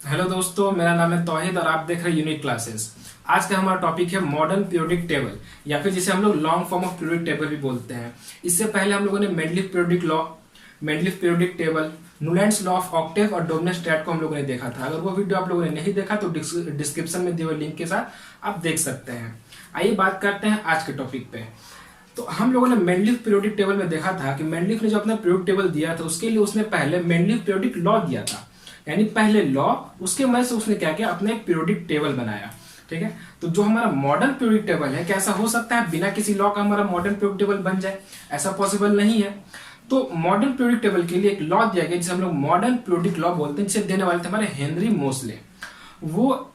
Hello दोस्तों, मेरा नाम है तौहीद और आप देख रहे हैं यूनिक क्लासेस। आज का हमारा टॉपिक है मॉडर्न पीरियोडिक टेबल या फिर जिसे हम लोग long form of periodic table भी बोलते हैं। इससे पहले हम लोगों ने Mendeleev periodic law, Mendeleev periodic table, Newlands law of Octave और डोमनेस स्टैट को हम लोगों ने देखा था। अगर वो वीडियो आप लोगों ने नहीं देखा तो डिस्क्रिप्शन में दिए हुए लिंक के साथ आप देख सकते हैं। आइए बात करते हैं आज के टॉपिक पे। तो हम लोगों ने मेंडलीफ पीरियोडिक टेबल में देखा था कि मेंडलीफ ने जो अपना पीरियोडिक टेबल दिया था उसके लिए उसने पहले मेंडलीफ पीरियोडिक लॉ दिया था, यानी पहले लॉ, उसके मदद से उसने क्या किया, अपना एक पीरियोडिक टेबल बनाया। ठीक है, तो जो हमारा मॉडर्न पीरियोडिक टेबल है, कैसा हो सकता है बिना किसी लॉ का हमारा मॉडर्न पीरियोडिक टेबल बन जाए? ऐसा पॉसिबल नहीं है। तो मॉडर्न पीरियोडिक टेबल के लिए एक लॉ दिया गया जिसे हम लोग मॉडर्न पीरियोडिक लॉ बोलते हैं, जिसे देने वाले थे हमारे हेनरी मोसले। वो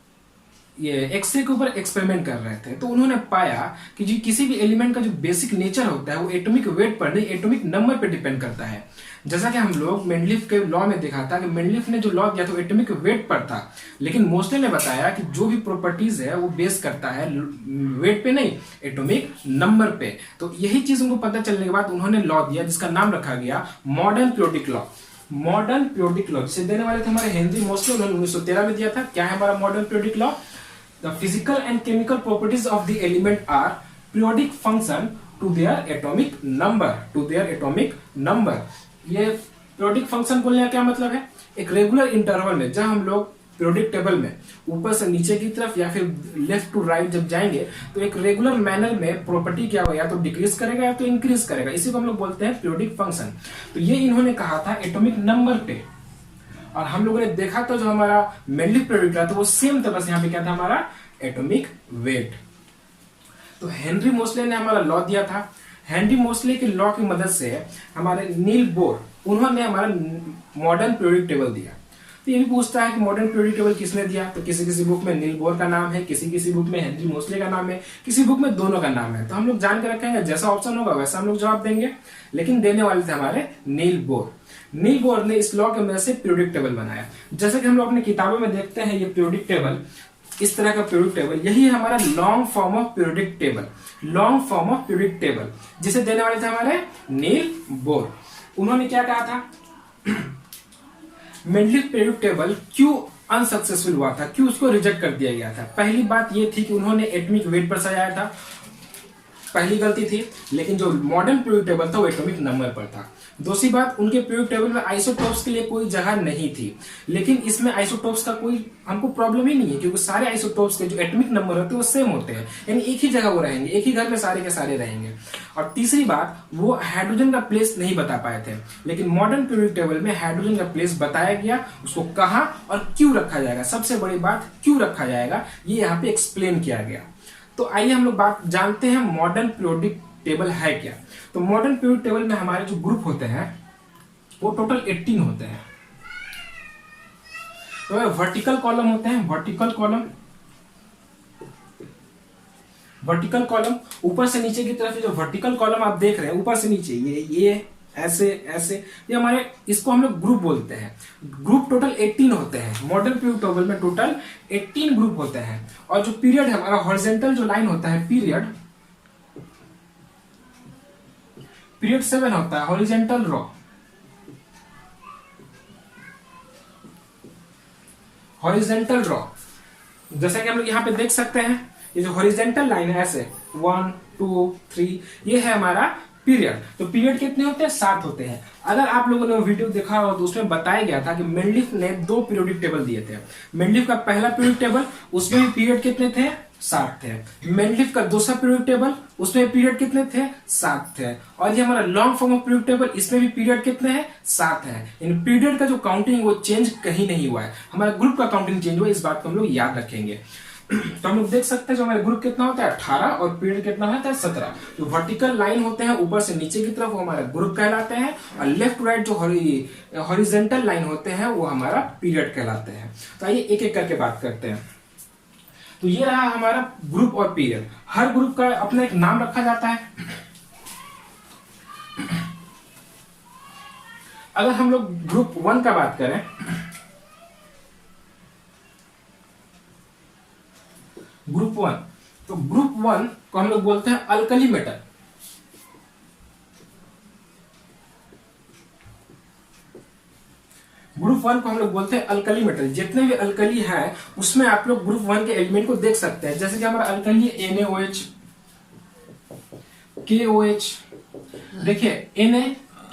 ये एक्सरे के ऊपर एक्सपेरिमेंट कर रहे थे, तो उन्होंने पाया कि जो किसी भी एलिमेंट का जो बेसिक नेचर होता है वो एटॉमिक वेट पर नहीं, एटॉमिक नंबर पर डिपेंड करता है। जैसा कि हम लोग मेंडलीफ के लॉ में देखा था कि मेंडलीफ ने जो लॉ दिया था वो एटॉमिक वेट पर था, लेकिन मोसले ने बताया कि जो भी प्रॉपर्टीज है वो बेस करता है वेट पे नहीं, एटॉमिक नंबर पे। तो यही चीज उनको पता चलने के बाद उन्होंने लॉ दिया जिसका नाम रखा गया modern periodic law. Modern periodic law जिसे देने वाले थे हमारे हेनरी मोसले, उन्होंने 1913 में दिया था। क्या है हमारा modern periodic law? The physical and chemical properties of the element are periodic function to their atomic number, to their atomic number। ये periodic function बोलने का क्या मतलब है? एक रेगुलर इंटरवल में जब हम लोग periodic टेबल में ऊपर से नीचे की तरफ या फिर लेफ्ट टू राइट जब जाएंगे तो एक रेगुलर मैनर में प्रॉपर्टी क्या होगा, या तो डिक्रीज करेगा या तो इंक्रीज करेगा। इसी को हम लोग बोलते हैं periodic function। तो ये इन्होंने कहा था एटॉमिक नंबर पे, और हम लोगों ने देखा तो जो हमारा मेंडलीफ पीरियोडिक था तो वो सेम था, बस यहाँ पे क्या था हमारा एटॉमिक वेट। तो हेनरी मोसले ने हमारा लॉ दिया था। हेनरी मोसले के लॉ की मदद से हमारे नील बोर, उन्होंने हमारा मॉडर्न पीरियोडिक टेबल दिया। तो ये भी पूछता है कि मॉडर्न पीरियोडिक टेबल किसने दिया, तो किसी किसी बुक में नील बोर का नाम है, किसी किसी बुक में हेनरी मोसले का नाम है, किसी बुक में दोनों का नाम है। तो हम लोग जान के रखेंगे, जैसा ऑप्शन होगा वैसा हम लोग जवाब देंगे, लेकिन देने वाले थे हमारे नील बोर। नील बोर ने इस लॉ की मदद से पीरियोडिक टेबल बनाया। जैसे कि हम लोग अपनी किताबों में देखते हैं ये पीरियोडिक टेबल, इस तरह का पीरियोडिक टेबल, यही है हमारा long form of periodic table. Long form of periodic table जिसे देने वाले थे हमारे नील बोर। उन्होंने क्या कहा था, मेंडलीफ पीरियोडिक टेबल क्यों अनसक्सेसफुल हुआ था, क्यों उसको रिजेक्ट कर दिया गया था? पहली बात ये थी कि उन्होंने एटॉमिक वेट पर सजाया था, पहली गलती थी। लेकिन जो मॉडर्न पीरियोडिक टेबल था वो एटॉमिक नंबर पर था। दूसरी बात, उनके पीरियोडिक टेबल में आइसोटोप्स के लिए कोई जगह नहीं थी, लेकिन इसमें आइसोटोप्स का कोई हमको प्रॉब्लम ही नहीं है, क्योंकि सारे आइसोटोप्स के जो एटॉमिक नंबर होते हैं वो सेम होते हैं, यानी एक ही जगह वो रहेंगे, एक ही घर में सारे के सारे रहेंगे। और तीसरी बात, वो हाइड्रोजन का प्लेस नहीं बता पाए थे, लेकिन मॉडर्न पीरियोडिक टेबल में हाइड्रोजन का प्लेस बताया गया, उसको कहाँ और क्यों रखा जाएगा, सबसे बड़ी बात क्यों रखा जाएगा ये यहाँ पे एक्सप्लेन किया गया। तो आइए हम लोग बात जानते हैं मॉडर्न पीरियोडिक टेबल है क्या। तो मॉडर्न पीरियोडिक टेबल में हमारे जो ग्रुप होते हैं वो टोटल 18 होते हैं। तो वर्टिकल कॉलम होते हैं, वर्टिकल कॉलम, वर्टिकल कॉलम ऊपर से नीचे की तरफ, जो वर्टिकल कॉलम आप देख रहे हैं ऊपर से नीचे, ये ऐसे ऐसे, ये हमारे, इसको हम लोग ग्रुप बोलते हैं। ग्रुप टोटल 18 होते हैं। मॉडर्न पीरियोडिक टेबल में टोटल 18 ग्रुप होते हैं। और जो पीरियड है हमारा, हॉरिजॉन्टल जो लाइन होता है पीरियड, पीरियड 7 होता है, हॉरिजॉन्टल रॉ, हॉरिजॉन्टल रॉ। जैसा कि हम लोग यहाँ पे देख सकते हैं, ये जो हॉरिजॉन्टल लाइन है ऐसे 1 2 3, ये है हमारा पीरियड। तो पीरियड कितने होते हैं? 7 होते हैं। अगर आप लोगों ने वीडियो देखा हो तो उसमें बताया गया था कि मेंडलीफ ने 2 पीरियोडिक टेबल दिए थे। मेंडलीफ का पहला पीरियोडिक टेबल, उसमें भी पीरियड कितने थे? 7 थे। मेंडलीफ का दूसरा पीरियोडिक टेबल, उसमें पीरियड कितने थे? 7 थे। और ये हमारा long form of periodic table, इसमें भी पीरियड कितने हैं? 7 है। इन पीरियड का जो काउंटिंग वो चेंज कहीं नहीं हुआ है, हमारा ग्रुप का काउंटिंग चेंज हुआ है, इस बात को हम लोग याद रखेंगे। तो हम लोग देख सकते हैं जो हमारा ग्रुप कितना होता है 18 और पीरियड कितना होता है 17। जो वर्टिकल लाइन होते हैं ऊपर से नीचे की तरफ वो हमारा ग्रुप कहलाते हैं, और लेफ्ट टू राइट जो हॉरिजॉन्टल लाइन होते हैं वो हमारा पीरियड कहलाते हैं। तो आइए एक एक करके बात करते हैं। तो ये रहा हमारा ग्रुप और पीरियड। हर ग्रुप का अपना एक नाम रखा जाता है। अगर हम लोग ग्रुप 1 का बात करें, ग्रुप 1, तो ग्रुप 1 को हम लोग बोलते हैं अल्कली मेटल। ग्रुप वन को हम लोग बोलते हैं अल्कली मेटल। जितने भी अल्कली है उसमें आप लोग ग्रुप वन के एलिमेंट को देख सकते हैं। जैसे कि हमारा अल्कली NaOH, KOH, देखिए Na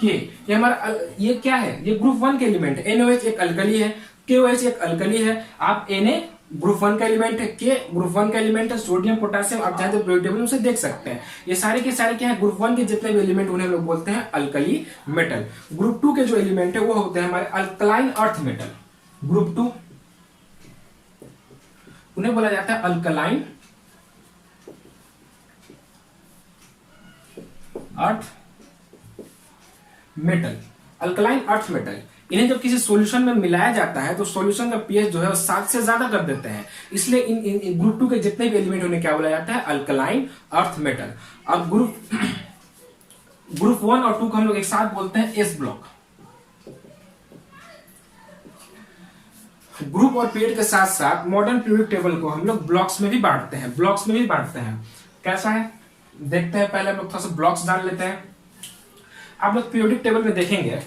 के, ये हमारा ये क्या है, ये ग्रुप वन के एलिमेंट है। NaOH एक अल्कली है, KOH एक अल्कली है। आप Na ग्रुप वन का एलिमेंट है, के ग्रुप वन का एलिमेंट है, सोडियम पोटेशियम आप चाहे तो पीरियोडिक टेबल में उसे देख सकते हैं। ये सारे के सारे क्या है, ग्रुप वन के जितने भी एलिमेंट उन्हें लोग बोलते हैं अल्कली मेटल। ग्रुप टू के जो एलिमेंट है वो होते हैं हमारे alkaline earth metal. Group two उन्हें बोला जाता है alkaline earth metal. Alkaline earth metal, इन्हें जब किसी सॉल्यूशन में मिलाया जाता है तो सॉल्यूशन का पीएच जो है 7 से ज्यादा कर देते हैं, इसलिए इन ग्रुप टू के जितने भी एलिमेंट उन्हें क्या बोला जाता है, अल्कलाइन अर्थ मेटल। अब ग्रुप वन और टू को हम लोग एक साथ बोलते हैं एस ब्लॉक। ग्रुप और पीरियड के साथ साथ मॉडर्न पीरियोडिक टेबल को हम लोग ब्लॉक्स में भी बांटते हैं। ब्लॉक्स में भी बांटते हैं, कैसा है देखते हैं। पहले हम लोग थोड़ा सा ब्लॉक्स डाल लेते हैं। आप लोग पीरियोडिक टेबल में देखेंगे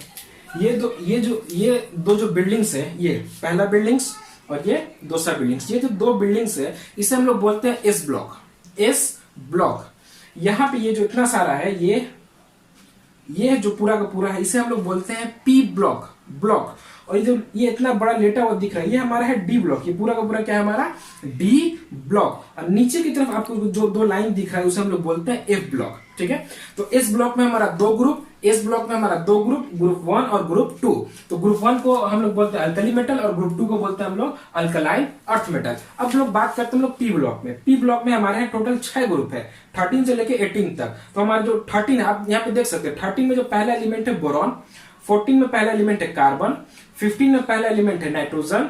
ये दो जो बिल्डिंग्स है, ये पहला बिल्डिंग्स और ये दूसरा बिल्डिंग्स, ये जो दो बिल्डिंग्स है इसे हम लोग बोलते हैं एस ब्लॉक। एस ब्लॉक, यहाँ पे ये जो इतना सारा है ये जो पूरा का पूरा है इसे हम लोग बोलते हैं पी ब्लॉक। और ये इतना बड़ा लेटा हुआ दिख रहा है ये हमारा है डी ब्लॉक। ये पूरा का पूरा क्या है हमारा, डी ब्लॉक। और नीचे की तरफ आपको जो दो लाइन दिख रहा है उसे हम लोग बोलते हैं एफ ब्लॉक। ठीक है, तो इस ब्लॉक में हमारा दो ग्रुप, इस ब्लॉक में हमारा दो ग्रुप वन और ग्रुप टू। तो ग्रुप वन को हम लोग बोलते हैं अल्कली मेटल और ग्रुप टू को बोलते हैं हम लोग अल्कलाइन अर्थ मेटल। अब हम लोग बात करते हैं हम लोग पी ब्लॉक में। पी ब्लॉक में हमारे टोटल 6 ग्रुप है, 13 से लेके 18 तक। तो हमारे जो 13 है, आप यहाँ पे देख सकते हैं 13 में जो पहला एलिमेंट है बोरॉन, 14 में पहला एलिमेंट है कार्बन, 15 में पहला एलिमेंट है नाइट्रोजन,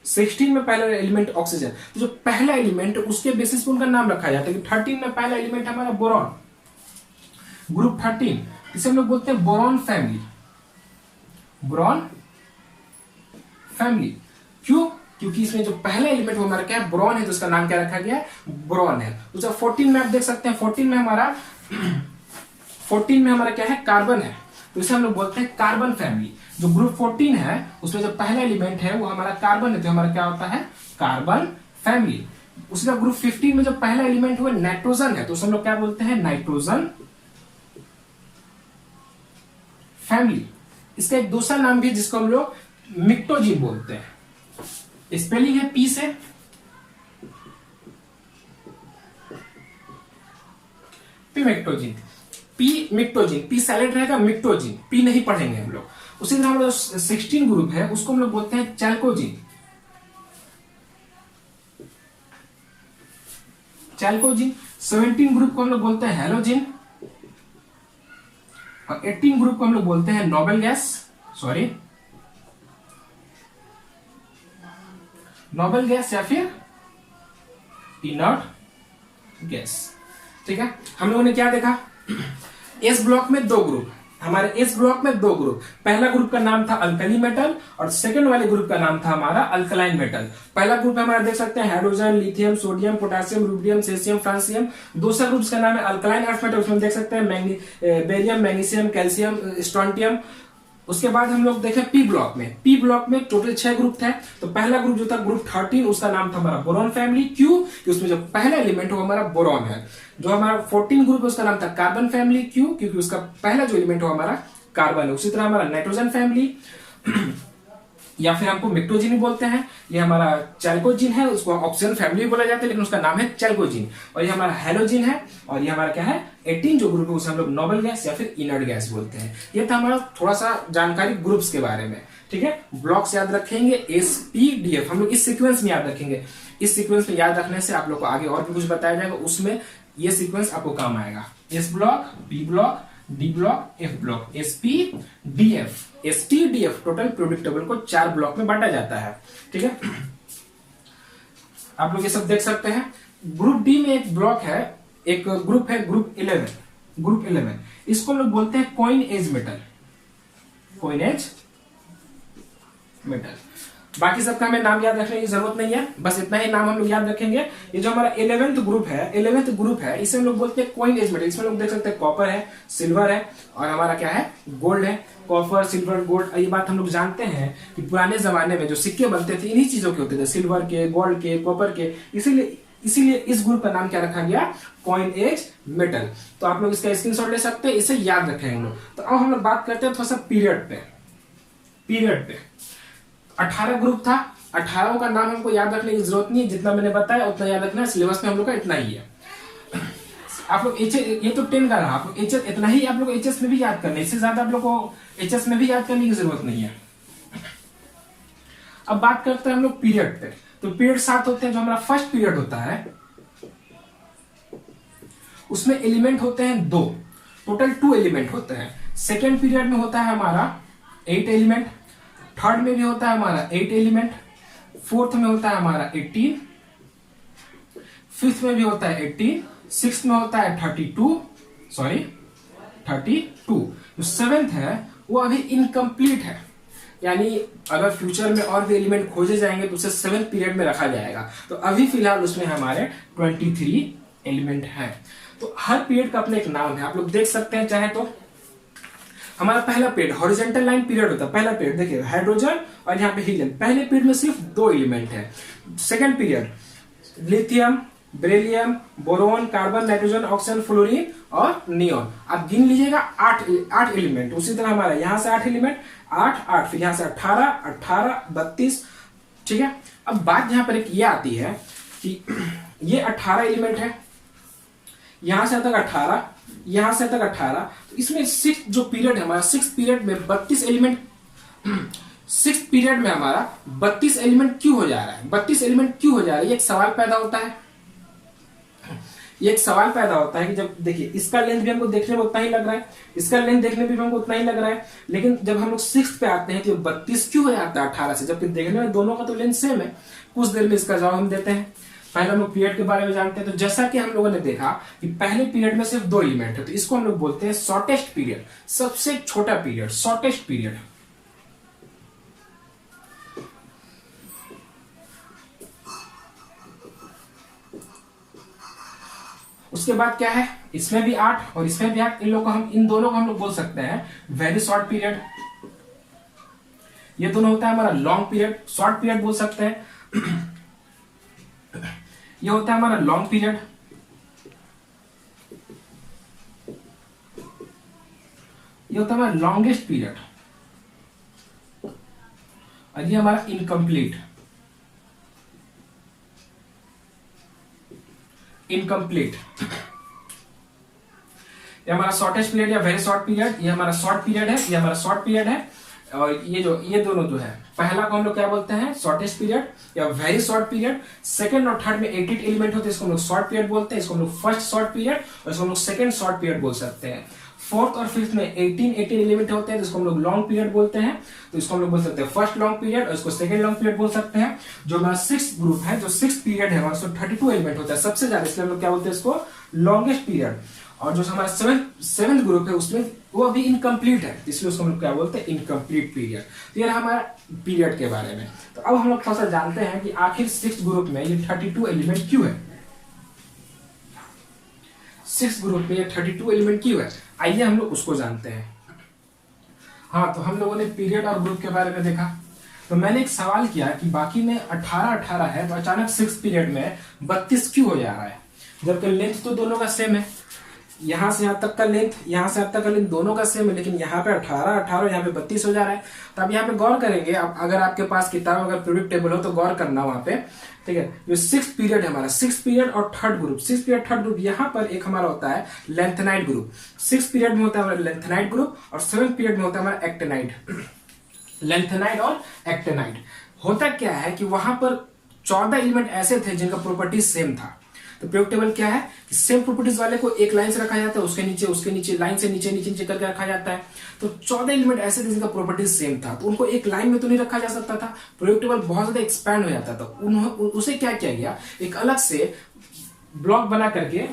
16 में पहला एलिमेंट ऑक्सीजन। तो जो पहला एलिमेंट है उसके बेसिस पे उनका नाम रखा जाता है कि 13 में पहला एलिमेंट हमारा बोरॉन, ग्रुप 13, इसे हम लोग बोलते हैं बोरॉन फैमिली। बोरॉन फैमिली क्यों? क्योंकि इसमें जो पहला एलिमेंट वो हमारा क्या है, बोरॉन है, तो उसका नाम क्या रखा गया है, बोरॉन है। तो जब 14 में आप देख सकते हैं 14 में हमारा क्या है, कार्बन है, तो इसे हम लोग बोलते हैं कार्बन फैमिली। जो ग्रुप 14 है उसमें जो पहला एलिमेंट है वो हमारा कार्बन है, तो हमारा क्या होता है, कार्बन फैमिली। उसी तरह ग्रुप 15 में जो पहला एलिमेंट है वो नाइट्रोजन है, तो उसे हम लोग क्या बोलते हैं, नाइट्रोजन फैमिली। इसका एक दूसरा नाम भी है जिसको हम लोग मिक्टोजिन बोलते हैं। स्पेलिंग है पी से, पिमेक्टोजिन, पी मिक्टोजिन, पी साइलेंट रहेगा, मिक्टोजिन, पी नहीं पढ़ेंगे हम लोग। उसी तरह हम लोग 16 ग्रुप है उसको हम लोग बोलते हैं चैल्कोजिन। चैल्कोजिन। 17 ग्रुप को हम लोग बोलते हैं हेलोजिन और 18 ग्रुप को हम लोग बोलते हैं नोबल गैस, नोबल गैस या फिर इनर्ट गैस। ठीक है, हम लोगों ने क्या देखा, एस ब्लॉक में दो ग्रुप, हमारे इस ब्लॉक में दो ग्रुप, पहला ग्रुप का नाम था अल्कली मेटल और सेकंड वाले ग्रुप का नाम था हमारा अल्कलाइन मेटल। पहला ग्रुप हमारा देख सकते हैं hydrogen, lithium, sodium, potassium, rubidium, caesium, francium. दूसरा ग्रुप का नाम है अल्कलाइन अर्थ मेटल, उसमें देख सकते हैं बेरियम, मैग्नीशियम, कैल्शियम, स्ट्रोंटियम। उसके बाद हम लोग देखें पी ब्लॉक में। पी ब्लॉक में टोटल 6 ग्रुप थे। तो पहला ग्रुप जो था ग्रुप 13, उसका नाम था हमारा बोरॉन फैमिली। क्यों? कि उसमें जो पहला एलिमेंट वो हमारा बोरॉन है। जो हमारा 14 ग्रुप है उसका नाम था कार्बन फैमिली। क्यों? क्योंकि उसका पहला जो एलिमेंट हो हमारा कार्बन है। उसी तरह हमारा नाइट्रोजन फैमिली या फिर हमको मिक्टोजिन बोलते हैं, ये हमारा चैल्कोजिन है, उसको ऑक्सीजन फैमिली बोला जाता है लेकिन उसका नाम है चैल्कोजिन। और ये हमारा हेलोजिन है और ये हमारा क्या है 18 जो ग्रुप है उसे हम लोग नोबल गैस या फिर इनर्ट गैस बोलते हैं। ये था हमारा थोड़ा सा जानकारी ग्रुप्स के बारे में। ठीक है, ब्लॉक्स याद रखेंगे, SPDF हम लोग इस सीक्वेंस में याद रखेंगे। इस सीक्वेंस में याद रखने से आप लोग को आगे और भी कुछ बताया जाएगा, उसमें ये सीक्वेंस आपको काम आएगा। S block, P block, D block, F block, SPDF। SPDF total periodic table को 4 ब्लॉक में बांटा जाता है। ठीक है, आप लोग ये सब देख सकते हैं। ग्रुप डी में एक ब्लॉक है, एक ग्रुप है ग्रुप 11। इसको हम लोग बोलते हैं कॉइन एज मेटल। बाकी सबका हमें नाम याद रखने की जरूरत नहीं है, बस इतना ही नाम हम लोग याद रखेंगे। ये जो हमारा 11th ग्रुप है इसे हम लोग बोलते हैं कॉइन एज मेटल। इसमें लोग देख सकते हैं कॉपर है, सिल्वर है और हमारा क्या है, गोल्ड है। कॉपर, सिल्वर, गोल्ड, ये बात हम लोग जानते हैं कि पुराने जमाने में जो सिक्के बनते थे इन्हीं चीजों के होते थे, सिल्वर के, गोल्ड के, कॉपर के। इसीलिए इस ग्रुप का नाम क्या रखा गया, कॉइन एज मेटल। तो आप लोग इसका स्क्रीनशॉट ले सकते हैं, इसे याद रखेंगे हम लोग। तो अब हम लोग बात करते हैं थोड़ा सा पीरियड पे। 18 ग्रुप था, 18 का नाम हमको याद रखने की जरूरत नहीं है, जितना मैंने बताया उतना याद रखना है। सिलेबस में हम लोग का इतना ही है। आप लोग ये तो 10 का रहा, आप लोग एचएस इतना ही आप लोग एचएस में भी याद करना है, इससे ज्यादा आप लोग को एचएस में भी याद करने की जरूरत नहीं है। अब बात करते हैं हम लोग पीरियड पे। तो पीरियड 7 होते हैं। जो हमारा फर्स्ट पीरियड होता है उसमें एलिमेंट होते हैं 2, टोटल 2 एलिमेंट होते हैं। सेकेंड पीरियड में होता है हमारा 8 एलिमेंट, थर्ड में भी होता है हमारा 8 एलिमेंट, फोर्थ में होता है हमारा 18, फिफ्थ में भी होता है 18, सिक्स्थ में होता है 32। जो सेवेंथ है वो अभी इनकम्प्लीट है, यानी अगर फ्यूचर में और भी एलिमेंट खोजे जाएंगे तो उसे 7th पीरियड में रखा जाएगा। तो अभी फिलहाल उसमें हमारे 23 एलिमेंट हैं। तो हर पीरियड का अपना एक नाम है, आप लोग देख सकते हैं चाहे तो। हमारा पहला पीरियड हॉरिजॉन्टल लाइन पीरियड होता है। पहला पीरियड देखिए हाइड्रोजन और यहाँ पे हीलियम। पहले पीरियड में सिर्फ 2 एलिमेंट है। Second period lithium, beryllium, boron, carbon, nitrogen, oxygen, fluorine और नियोन। आप गिन लीजिएगा 8 एलिमेंट। उसी तरह हमारा यहाँ से 8 एलिमेंट, 8, फिर यहाँ से 18, 32। ठीक है। अब बात यहाँ पर एक ये आती है कि ये 18 एलिमेंट है, यहां से तक 18, यहां से तक 18। तो इसमें 6 जो पीरियड है हमारा, 6 पीरियड में 32 एलिमेंट, 6 पीरियड में हमारा 32 एलिमेंट क्यों हो जा रहा है? 32 एलिमेंट क्यों हो जा रहा है? ये एक सवाल पैदा होता है। कि जब देखिए इसका लेंथ भी हमको देखने में उतना ही लग रहा है, इसका लेंथ देखने में भी हमको उतना ही लग रहा है, लेकिन जब हम लोग 6 पे आते हैं तो 32 क्यों हो जाता है 18 से? जबकि देखने में दोनों का तो लेंथ सेम है। कुछ देर में इसका जवाब हम देते हैं। पहले हम लोग पीरियड के बारे में जानते हैं। तो जैसा कि हम लोगों ने देखा कि पहले पीरियड में सिर्फ 2 एलिमेंट है, तो इसको हम लोग बोलते हैं शॉर्टेस्ट पीरियड, सबसे छोटा पीरियड, शॉर्टेस्ट पीरियड। उसके बाद क्या है, इसमें भी 8 और इसमें भी 8। इन दोनों को हम लोग बोल सकते हैं वेरी शॉर्ट पीरियड। ये दोनों होता है हमारा लॉन्ग पीरियड, शॉर्ट पीरियड बोल सकते हैं। ये होता है हमारा लॉन्ग पीरियड। ये होता है हमारा लॉन्गेस्ट पीरियड। और ये हमारा इनकम्प्लीट। ये हमारा शॉर्टेस्ट पीरियड या वेरी शॉर्ट पीरियड। ये हमारा शॉर्ट पीरियड है, ये हमारा शॉर्ट पीरियड है। और ये दोनों जो है, पहला को हम लोग क्या बोलते हैं, शॉर्टेस्ट पीरियड या वेरी शॉर्ट पीरियड। सेकंड और थर्ड में 8 एलिमेंट होते हैं, इसको हम लोग शॉर्ट पीरियड बोलते हैं। इसको हम लोग फर्स्ट शॉर्ट पीरियड और इसको हम लोग सेकंड शॉर्ट पीरियड बोल सकते हैं। फोर्थ और फिफ्थ में 18 एलिमेंट होते हैं, जिसको हम लोग लॉन्ग पीरियड बोलते हैं। तो इसको हम लोग बोल सकते हैं फर्स्ट लॉन्ग पीरियड और इसको सेकंड लॉन्ग पीरियड बोल सकते हैं। जो हमारा 6 ग्रुप है, जो 6 पीरियड है हमारा, 32 एलिमेंट होता है सबसे ज्यादा, इसलिए हम लोग क्या बोलते हैं इसको लॉन्गेस्ट पीरियड। और जो हमारा 7th ग्रुप है उसमें वो अभी इनकम्प्लीट है, इसलिए उसको हम लोग क्या बोलते हैं, इनकम्प्लीट पीरियड। तो ये रहा हमारा पीरियड के बारे में। तो अब हम लोग थोड़ा सा जानते हैं कि आखिर 6th ग्रुप में ये 32 एलिमेंट क्यों है। 6th ग्रुप में ये 32 एलिमेंट क्यों है, आइए हम लोग उसको जानते हैं। हाँ, तो हम लोगों ने पीरियड और ग्रुप के बारे में देखा। तो मैंने एक सवाल किया कि बाकी में 18 है, तो अचानक 6th पीरियड में 32 क्यों हो जा रहा है, जबकि लेंथ तो दोनों का सेम है। यहां से यहां तक का लेंथ, यहां से यहां तक का लेंथ दोनों का सेम है, लेकिन यहाँ पे 18 यहाँ पे 32 हो जा रहा है। तो अब यहाँ पे गौर करेंगे, अब अगर आपके पास किताब अगर पीरियड टेबल हो तो गौर करना वहां पे। ठीक है, जो 6th पीरियड है हमारा, 6th पीरियड और third group, 6th period third group, यहाँ पर एक हमारा होता है लेंथेनाइड ग्रुप। 6th पीरियड में होता है हमारा लेंथेनाइड ग्रुप और 7th पीरियड में होता है हमारा एक्टेनाइड। लेंथेनाइड और एक्टेनाइड होता क्या है कि वहां पर 14 एलिमेंट ऐसे थे जिनका प्रॉपर्टी सेम था। तो पीरियड टेबल क्या है कि सेम प्रॉपर्टीज वाले को एक लाइन से रखा जाता है, उसके नीचे लाइन से नीचे करके रखा जाता है। तो 14 एलिमेंट ऐसे थे जिनका प्रॉपर्टीज सेम था, तो उनको एक लाइन में तो नहीं रखा जा सकता था। पीरियड टेबल बहुत ज्यादा एक्सपैंड हो जाता था। उसे क्या किया गया, एक अलग से ब्लॉक बना करके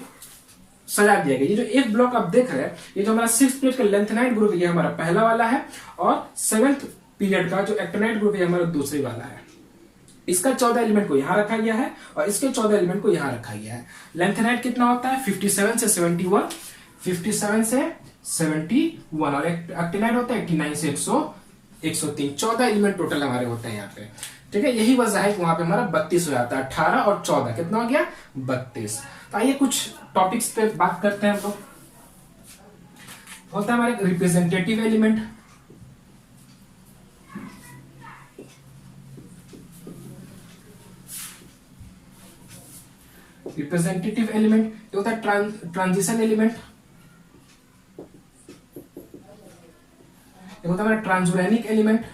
सजा दिया गया। ये जो एक ब्लॉक आप देख रहे हैं, ये जो हमारा 6th पीरियड का लेंथेनाइड ग्रुप, ये हमारा पहला वाला है, और 7th पीरियड का जो एक्टेनाइड ग्रुप है हमारा दूसरी वाला है। इसका 14 एलिमेंट को यहाँ रखा गया है और इसके 14 एलिमेंट को यहाँ रखा गया है। लेंथ एंड हाइट कितना होता है 57 से 71, 57 से 71 और एक्टिनाइड होता है 89 से 103। 14 एलिमेंट टोटल हमारे होते हैं यहाँ पे, ठीक है। यही वजह है कि वहां पे हमारा 32 हो जाता है। 18 और 14 कितना हो गया 32। तो आइए कुछ टॉपिक्स पे बात करते हैं हम लोग। होता है हमारे रिप्रेजेंटेटिव एलिमेंट। रिप्रेजेंटेटिव एलिमेंट ये होता है ट्रांजिशन एलिमेंट, ये होता है हमारा ट्रांसुरेनिक एलिमेंट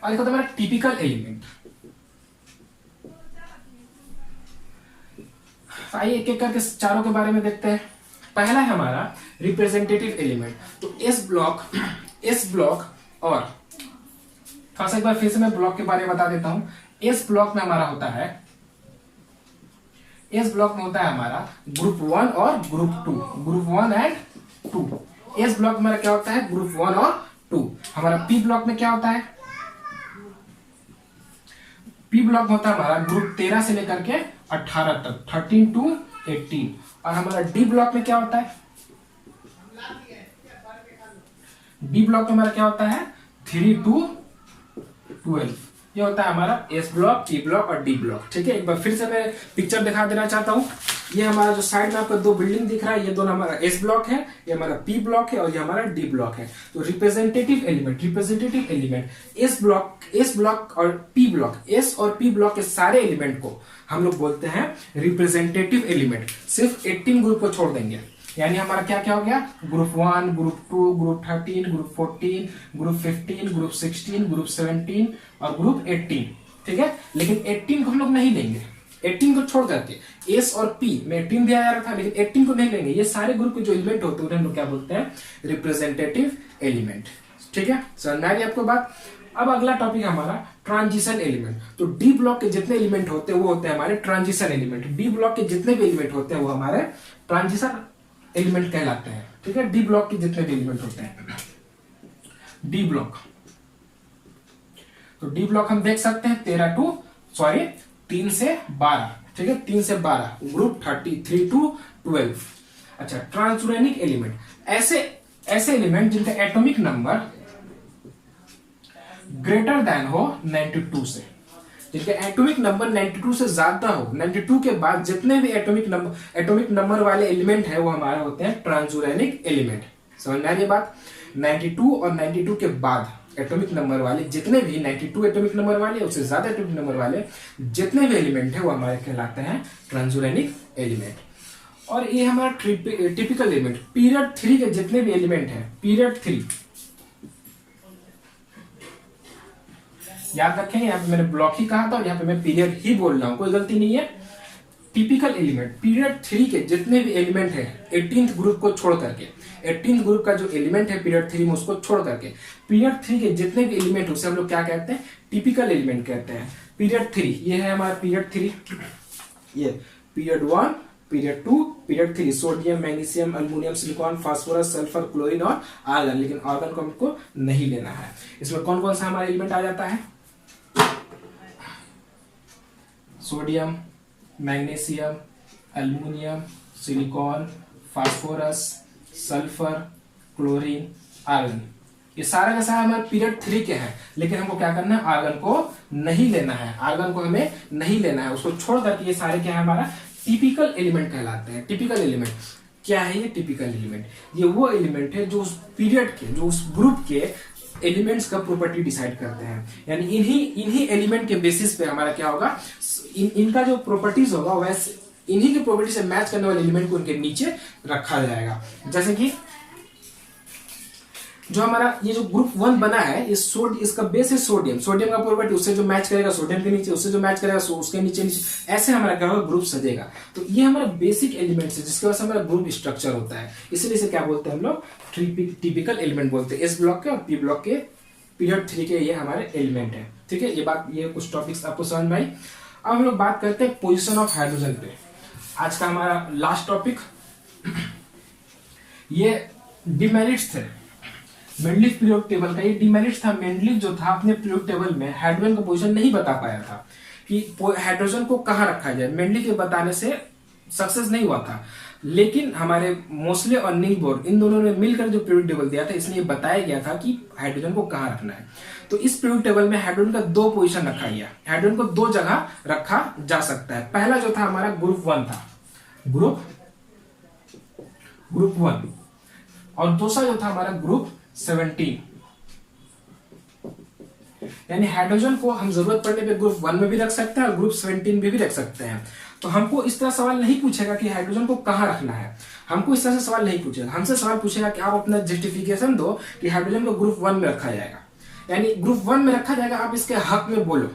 और एक होता है हमारा टिपिकल एलिमेंट। आइए एक एक करके चारों के बारे में देखते हैं। पहला है हमारा रिप्रेजेंटेटिव एलिमेंट। तो एस ब्लॉक और थोड़ा सा एक बार फिर से मैं ब्लॉक के बारे में बता देता हूं। एस ब्लॉक में हमारा होता है, एस ब्लॉक में होता है हमारा ग्रुप 1 और group 2, group 1 and 2। S block में हमारा क्या होता है ग्रुप 1 और 2। हमारा पी ब्लॉक में क्या होता है, पी ब्लॉक में होता है हमारा ग्रुप 13 से लेकर के 18 तक, 13 to 18। और हमारा डी ब्लॉक में क्या होता है, डी ब्लॉक में हमारा क्या होता है 3 to 12। ये होता है हमारा एस ब्लॉक, पी ब्लॉक और डी ब्लॉक, ठीक है। एक बार फिर से मैं पिक्चर दिखा देना चाहता हूं। ये हमारा जो साइड में आपको दो बिल्डिंग दिख रहा है, ये दोनों हमारा एस ब्लॉक है, ये हमारा पी ब्लॉक है और ये हमारा डी ब्लॉक है। तो रिप्रेजेंटेटिव एलिमेंट एस ब्लॉक और पी ब्लॉक, एस और पी ब्लॉक के सारे एलिमेंट को हम लोग बोलते हैं रिप्रेजेंटेटिव एलिमेंट। सिर्फ 18 ग्रुप को छोड़ देंगे, यानी हमारा क्या क्या हो गया group 1, group 2, group 13, group 14, group 15, group 16, group 17 और ग्रुप 18, ठीक है। लेकिन 18 को हम लोग नहीं लेंगे, 18 को छोड़ करके एस और पी में 18 दिया जा रहा था, लेकिन 18 को नहीं लेंगे। ये सारे ग्रुप के जो एलिमेंट होते हैं उन्हें हम लोग क्या बोलते हैं रिप्रेजेंटेटिव एलिमेंट, ठीक है। समझ में आ गई आपको बात। अब अगला टॉपिक हमारा ट्रांजिशन एलिमेंट। तो डी ब्लॉक के जितने एलिमेंट होते हैं वो होते हैं हमारे ट्रांजिशन एलिमेंट। डी ब्लॉक के जितने भी एलिमेंट होते हैं वो हमारे ट्रांजिशन एलिमेंट कहलाते हैं, ठीक है। डी ब्लॉक के जितने भी एलिमेंट होते हैं, डी ब्लॉक, तो डी ब्लॉक हम देख सकते हैं 3 से 12, ठीक है। 3 से 12 ग्रुप 33 to 12। अच्छा, ट्रांसुरेनिक एलिमेंट, ऐसे एलिमेंट जिनका एटॉमिक नंबर ग्रेटर देन हो 92 से, जिनका एटॉमिक नंबर 92 से ज्यादा हो, 92 के बाद जितने भी एटॉमिक नंबर वाले एलिमेंट है वो हमारे होते हैं ट्रांसुरेनिक एलिमेंट। समझ में आ रही बात। 92 और 92 के बाद एटॉमिक नंबर वाले जितने भी 92 एटॉमिक नंबर वाले, उससे ज्यादा एटॉमिक नंबर वाले जितने भी एलिमेंट है वो हमारे कहलाते हैं ट्रांसुरेनिक एलिमेंट। और ये हमारा टिपिकल एलिमेंट, पीरियड 3 के जितने भी एलिमेंट है, पीरियड 3 याद रखें, यहाँ पे मैंने ब्लॉक ही कहा था और यहाँ पे मैं पीरियड ही बोल रहा हूं, कोई गलती नहीं है। टिपिकल एलिमेंट, पीरियड 3 के जितने भी एलिमेंट है 18th ग्रुप को छोड़ करके, 18th ग्रुप का जो एलिमेंट है पीरियड 3 में उसको छोड़ करके, पीरियड 3 के जितने भी एलिमेंट उसे हम लोग क्या कहते हैं टिपिकल एलिमेंट कहते हैं। पीरियड 3 ये है हमारा पीरियड 3, ये period 1, period 2, period 3 sodium, magnesium, aluminium, silicon, phosphorus, sulphur, chlorine और आर्गन। लेकिन आर्गन को हमको नहीं लेना है। इसमें कौन कौन सा हमारा एलिमेंट आ जाता है, sodium, magnesium, aluminium, silicon, phosphorus, sulphur, chlorine, argon. ये सारा का सारा हमारे पीरियड 3 के हैं, लेकिन हमको क्या करना है आर्गन को नहीं लेना है, आर्गन को हमें नहीं लेना है, उसको छोड़ करके ये सारे क्या है हमारा टिपिकल एलिमेंट कहलाते हैं। टिपिकल एलिमेंट क्या है, ये टिपिकल एलिमेंट ये वो एलिमेंट है जो उस पीरियड के, जो उस ग्रुप के एलिमेंट्स का प्रॉपर्टी डिसाइड करते हैं। यानी इन्हीं एलिमेंट के बेसिस पे हमारा क्या होगा, इनका जो प्रॉपर्टीज होगा वैसे इन्हीं की प्रॉपर्टी से मैच करने वाले एलिमेंट को उनके नीचे रखा जाएगा। जैसे कि जो हमारा ये जो ग्रुप 1 बना है, इसका बेस है सोडियम, सोडियम का प्रॉपर्टी उससे जो मैच करेगा सोडियम के नीचे, उससे जो मैच करेगा उसके नीचे, ऐसे हमारा क्या होगा ग्रुप सजेगा। तो ये हमारा बेसिक एलिमेंट है जिसके वजह से हमारा ग्रुप स्ट्रक्चर होता है, इसलिए इसे क्या बोलते हैं हम लोग टिपिकल एलिमेंट बोलते हैं। एस ब्लॉक के और पी ब्लॉक के पीरियड 3 के ये हमारे एलिमेंट है, ठीक है। ये कुछ टॉपिक्स आपको समझ में आई। अब हम लोग बात करते हैं पोजिशन ऑफ हाइड्रोजन पे, आज का हमारा लास्ट टॉपिक। ये डिमेरिट्स थे, मेंडलीफ पीरियोडिक टेबल का ये डिमेरिट था। मेंडलीफ जो था अपने पीरियोडिक टेबल में हाइड्रोजन का पोजीशन नहीं बता पाया था कि हाइड्रोजन को कहाँ रखा जाए। मेंडलीफ के बताने से सक्सेस नहीं हुआ था, लेकिन हमारे मोस्ले और नील बोर इन दोनों ने मिलकर जो पीरियोडिक टेबल दिया था, इसमें ये बताया गया था कि हाइड्रोजन को कहाँ रखना है। तो इस पीरियोडिक टेबल में हाइड्रोजन का 2 पोजीशन रखा गया। हाइड्रोजन को 2 जगह रखा जा सकता है। पहला जो था हमारा ग्रुप 1 था, ग्रुप 1, और दूसरा जो था हमारा ग्रुप 17। यानी हाइड्रोजन को हम जरूरत पड़ने पे ग्रुप 1 में भी रख सकते हैं और ग्रुप 17 में भी रख सकते हैं। तो हमको इस तरह सवाल नहीं पूछेगा कि हाइड्रोजन को कहाँ रखना है, हमको इस तरह से सवाल नहीं पूछेगा। हमसे सवाल पूछेगा कि आप अपना जस्टिफिकेशन दो कि हाइड्रोजन को ग्रुप 1 में रखा जाएगा, यानी ग्रुप 1 में रखा जाएगा, आप इसके हक में बोलो।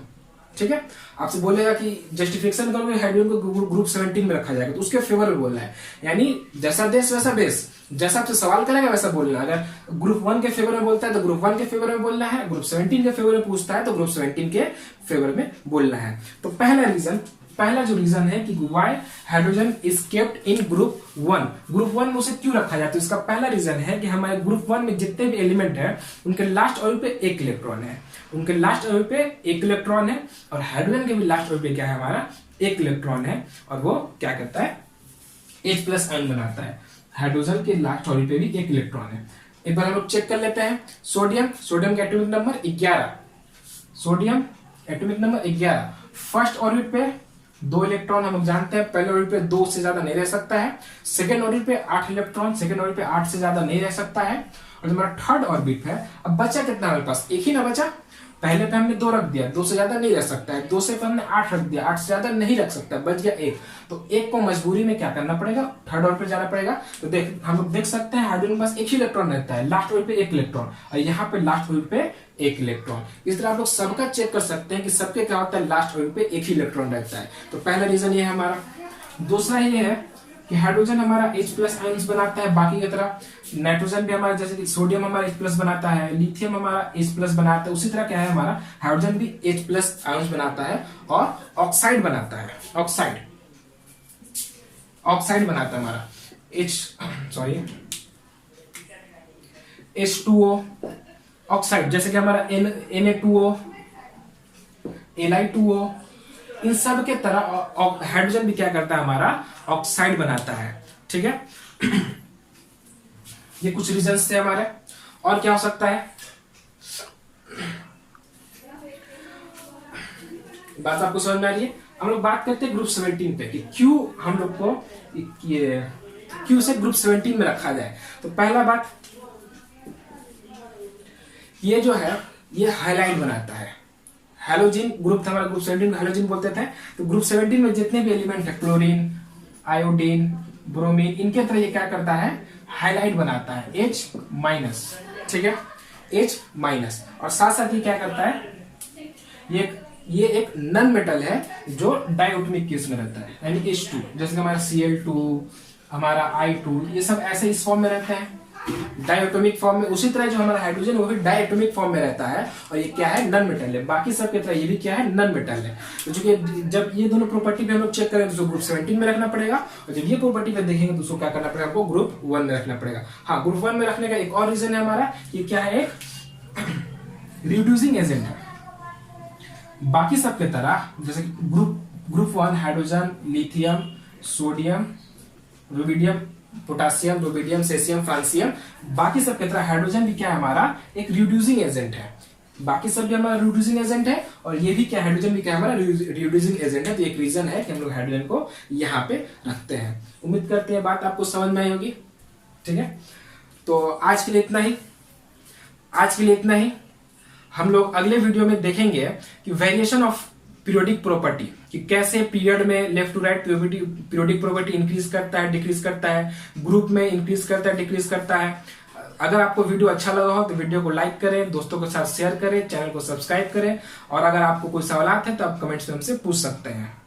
ठीक है, आपसे बोलेगा कि जस्टिफिकेशन करोगे हाइड्रोजन को ग्रुप 17 में रखा जाएगा, तो उसके फेवर में बोलना है। यानी जैसा देश वैसा बेस, जैसा आपसे सवाल करेगा वैसा बोलना। अगर ग्रुप 1 के फेवर में बोलता है तो ग्रुप 1 के फेवर में बोलना है, ग्रुप 17 के फेवर में पूछता है तो ग्रुप 17 के फेवर में बोलना है। तो पहला जो रीजन है कि why hydrogen is kept in group 1, group 1 में उसे क्यों रखा जाए, तो इसका पहला रीजन है कि हमारे ग्रुप 1 में जितने भी एलिमेंट है उनके लास्ट ऑर्बिट पे 1 इलेक्ट्रॉन है, उनके लास्ट ऑर्बिट पे 1 इलेक्ट्रॉन है, और हाइड्रोजन के भी लास्ट ऑर्बिट पे क्या है हमारा 1 इलेक्ट्रॉन है, और वो क्या करता है H+ आयन बनाता है। हाइड्रोजन के लास्ट ऑर्बिट पे भी 1 इलेक्ट्रॉन है। एक बार हम लोग चेक कर लेते हैं। सोडियम का atomic number 11, sodium atomic number 11, first orbit पे 2 इलेक्ट्रॉन हम लोग जानते हैं, पहले ऑर्बिट पे 2 से ज्यादा नहीं रह सकता है। सेकंड ऑर्बिट पे 8 इलेक्ट्रॉन, सेकंड ऑर्बिट पे 8 से ज्यादा नहीं रह सकता है। और जो हमारा थर्ड ऑर्बिट है, अब बचा कितना हमारे पास, 1 ही ना बचा। पहले पे हमने 2 रख दिया, 2 से ज्यादा नहीं रख सकता है, 2 से पे हमने 8 रख दिया, 8 से ज्यादा नहीं रख सकता, बच गया 1। तो 1 को मजबूरी में क्या करना पड़ेगा, थर्ड ऑर्बिट पे जाना पड़ेगा। तो हम लोग देख सकते हैं हाइड्रोजन के पास 1 ही इलेक्ट्रॉन रहता है, लास्ट ऑर्बिट पे 1 इलेक्ट्रॉन, और यहाँ पे लास्ट ऑर्बिट पे 1 इलेक्ट्रॉन। इस तरह आप लोग सबका चेक कर सकते हैं कि सबके क्या होता है, लास्ट ऑर्बिट पे 1 ही इलेक्ट्रॉन रहता है। तो पहला रीजन ये है हमारा। दूसरा ये है कि हाइड्रोजन हमारा H+ आयंस बनाता है बाकी की तरह। नाइट्रोजन भी हमारा, जैसे कि सोडियम हमारा H+ बनाता है, लिथियम हमारा H+ बनाता है, उसी तरह क्या है हमारा हाइड्रोजन भी H+ आयंस बनाता है और ऑक्साइड बनाता है। ऑक्साइड बनाता है हमारा H2O ऑक्साइड, जैसे कि हमारा Na2O, Li2O, इन सब के तरह हाइड्रोजन भी क्या करता है हमारा ऑक्साइड बनाता है। ठीक है, ये कुछ रीजंस थे हमारे। और क्या हो सकता है, बात आपको समझ में आ रही है। हम लोग बात करते हैं ग्रुप 17 पे कि क्यों हम लोग को क्यों से ग्रुप 17 में रखा जाए। तो पहला बात, ये जो है ये हाइलाइट बनाता है। हैलोजिन ग्रुप था हमारा, ग्रुप 17 हैलोजिन बोलते थे। तो ग्रुप 17 में जितने भी एलिमेंट है, क्लोरीन, आयोडीन, ब्रोमीन, इनके तरह ये क्या करता है, हाइलाइट बनाता है, H-। ठीक है, H-। और साथ साथ ये क्या करता है, ये एक नन मेटल है जो डायटोमिक केस में रहता है, यानी H2, जैसे कि हमारा Cl2, हमारा I2, ये सब ऐसे इस फॉर्म में रहते हैं, डायटोमिक फॉर्म में। उसी तरह जो हमारा हाइड्रोजन वो भी डायटोमिक फॉर्म में रहता है, और ये क्या है, नन मेटल है। बाकी सब की तरह ये भी क्या है, नन मेटल है। तो चूंकि जब ये दोनों प्रॉपर्टी पे हम लोग चेक करें तो ग्रुप 17 में रखना पड़ेगा, और जब ये प्रॉपर्टी पे देखेंगे तो उसको क्या करना पड़ेगा, हमको ग्रुप 1 में रखना पड़ेगा। हाँ, ग्रुप 1 में रखने का एक और रीजन है हमारा, ये क्या है, एक रिड्यूसिंग एजेंट है। बाकी सब की तरह जैसे group 1 hydrogen, lithium, sodium, rubidium, potassium, rubidium, caesium, francium, बाकी सब की तरह हाइड्रोजन भी क्या है हमारा, एक रिड्यूसिंग एजेंट है। बाकी सब भी हमारा रिड्यूसिंग एजेंट है, और ये भी क्या, हाइड्रोजन भी क्या हमारा रिड्यूसिंग एजेंट है। तो एक रीजन है कि हम लोग हाइड्रोजन को यहाँ पे रखते हैं। उम्मीद करते हैं बात आपको समझ में आई होगी। ठीक है, तो आज के लिए इतना ही। हम लोग अगले वीडियो में देखेंगे कि वेरिएशन ऑफ पीरियोडिक प्रॉपर्टी, कि कैसे पीरियड में left to right periodic property increase करता है, डिक्रीज करता है, ग्रुप में इंक्रीज करता है, डिक्रीज करता है। अगर आपको वीडियो अच्छा लगा हो तो वीडियो को लाइक करें, दोस्तों के साथ शेयर करें, चैनल को सब्सक्राइब करें, और अगर आपको कोई सवाल है तो आप कमेंट्स में हमसे पूछ सकते हैं।